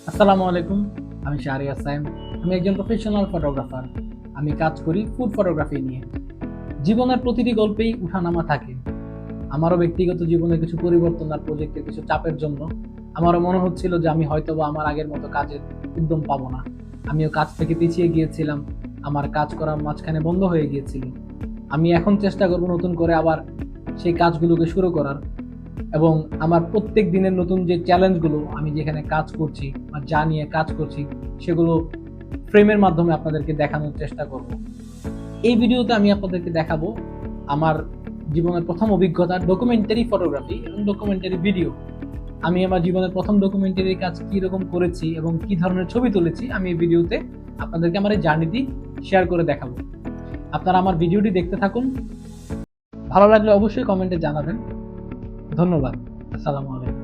আসসালামু আলাইকুম। আমি শাহরিয়ার সাইম। আমি একজন প্রফেশনাল ফটোগ্রাফার। আমি কাজ করি ফুড ফটোগ্রাফি নিয়ে। জীবনের প্রতিটি গল্পেই উঠানামা থাকে। আমারও ব্যক্তিগত জীবনে কিছু পরিবর্তন আর প্রজেক্টের কিছু চাপের জন্য আমারও মনে হচ্ছিল যে আমি হয়তোবা আমার আগের মতো কাজের উদ্যম পাবো না। আমিও কাজ থেকে পিছিয়ে গিয়েছিলাম। আমার কাজ করার মাঝখানে বন্ধ হয়ে গিয়েছিল। আমি এখন চেষ্টা করব নতুন করে আবার সেই কাজগুলোকে শুরু করার, এবং আমার প্রত্যেক দিনের নতুন যে চ্যালেঞ্জগুলো আমি যেখানে কাজ করছি বা যা নিয়ে কাজ করছি সেগুলো ফ্রেমের মাধ্যমে আপনাদেরকে দেখানোর চেষ্টা করব। এই ভিডিওতে আমি আপনাদেরকে দেখাবো আমার জীবনের প্রথম অভিজ্ঞতা ডকুমেন্টারি ফটোগ্রাফি এবং ডকুমেন্টারি ভিডিও। আমি আমার জীবনের প্রথম ডকুমেন্টারি কাজ কি রকম করেছি এবং কি ধরনের ছবি তুলেছি আমি এই ভিডিওতে আপনাদেরকে আমার এই জার্নিটি শেয়ার করে দেখাবো। আপনারা আমার ভিডিওটি দেখতে থাকুন। ভালো লাগলে অবশ্যই কমেন্টে জানাবেন। ধন্যবাদ। আসসালামু আলাইকুম।